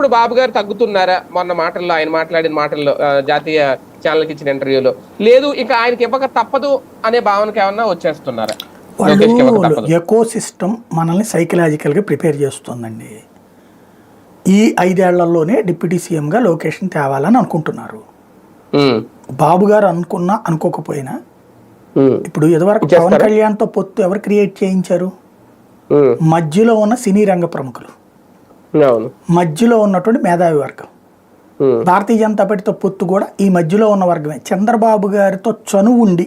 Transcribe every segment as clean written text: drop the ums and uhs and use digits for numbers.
ఇప్పుడు బాబు గారు తగ్గుతున్నారా మొన్న మాటల్లో ఆయన మాట్లాడిన మాటల్లో జాతీయ ఛానల్కి ఇచ్చిన ఇంటర్వ్యూలో లేదు ఇంకా ఆయనకి ఇవ్వక తప్పదు అనే భావనకి ఏమన్నా వచ్చేస్తున్నారా? వాళ్ళు ఎకో సిస్టమ్ మనల్ని సైకలాజికల్గా ప్రిపేర్ చేస్తుందండి. ఈ 5 ఏళ్లలోనే డిప్యూటీ సీఎంగా లొకేషన్ తేవాలని అనుకుంటున్నారు. బాబు గారు అనుకున్నా అనుకోకపోయినా ఇప్పుడు ఇదివరకు పవన్ కళ్యాణ్తో పొత్తు ఎవరు క్రియేట్ చేయించారు? మధ్యలో ఉన్న సినీ రంగ ప్రముఖులు, మధ్యలో ఉన్నటువంటి మేధావి వర్గం. భారతీయ జనతా పార్టీతో పొత్తు కూడా ఈ మధ్యలో ఉన్న వర్గమే. చంద్రబాబు గారితో చనువు ఉండి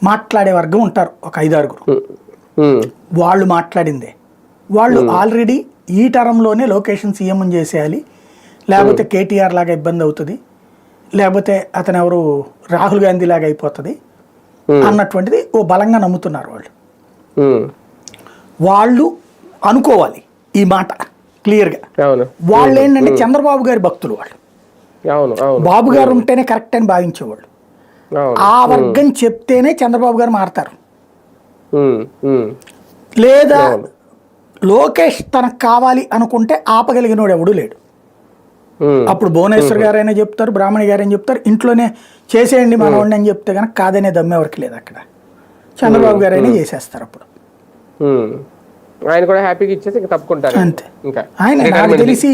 మాట్లాడే వర్గం ఉంటారు ఒక 5-6. వాళ్ళు మాట్లాడిందే. వాళ్ళు ఆల్రెడీ ఈ టర్మ్లోనే లొకేషన్ సీఎం చేసేయాలి, లేకపోతే కేటీఆర్ లాగా ఇబ్బంది అవుతుంది, లేకపోతే అతను ఎవరు రాహుల్ గాంధీ లాగా అయిపోతుంది అన్నటువంటిది ఓ బలంగా నమ్ముతున్నారు వాళ్ళు. వాళ్ళు అనుకోవాలి ఈ మాట క్లియర్గా. వాళ్ళు ఏంటంటే చంద్రబాబు గారి భక్తులు వాళ్ళు. బాబు గారు ఉంటేనే కరెక్ట్ అని భావించేవాళ్ళు. ఆ వర్గం చెప్తేనే చంద్రబాబు గారు మారతారు. లేదా లోకేష్ తనకు కావాలి అనుకుంటే ఆపగలిగినోడు ఎవడూ లేడు. అప్పుడు భువనేశ్వర్ గారైనా చెప్తారు, బ్రాహ్మణి గారైనా చెప్తారు, ఇంట్లోనే చేసేయండి మనవాడిని అని చెప్తే కనుక కాదనే దమ్మెవరికి లేదు. అక్కడ చంద్రబాబు గారైనా చేసేస్తారు. అప్పుడు ఆయన కూడా హ్యాపీగా ఇచ్చేసి తప్పుకుంటారు అంతే. ఆయన నాకు తెలిసి